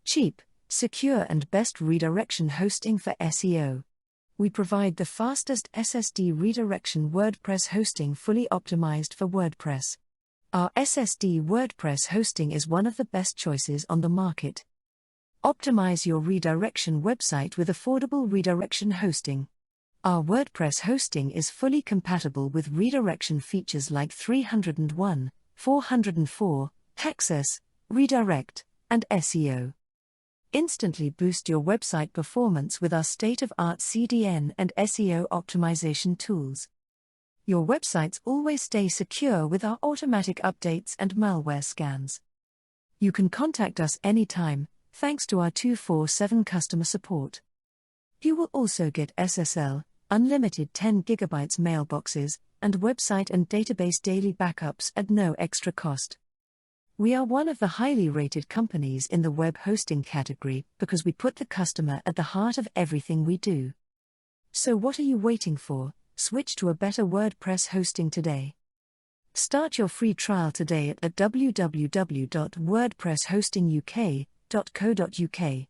cheap, secure and best redirection hosting for SEO. We provide the fastest SSD redirection WordPress hosting fully optimized for WordPress. Our SSD WordPress hosting is one of the best choices on the market. Optimize your redirection website with affordable redirection hosting. Our WordPress hosting is fully compatible with redirection features like 301, 404, Access, Redirect, and SEO. Instantly boost your website performance with our state-of-art CDN and SEO optimization tools. Your websites always stay secure with our automatic updates and malware scans. You can contact us anytime, thanks to our 24/7 customer support. You will also get SSL, unlimited 10 GB mailboxes, and website and database daily backups at no extra cost. We are one of the highly rated companies in the web hosting category because we put the customer at the heart of everything we do. So what are you waiting for? Switch to a better WordPress hosting today. Start your free trial today at www.wordpresshostinguk.co.uk.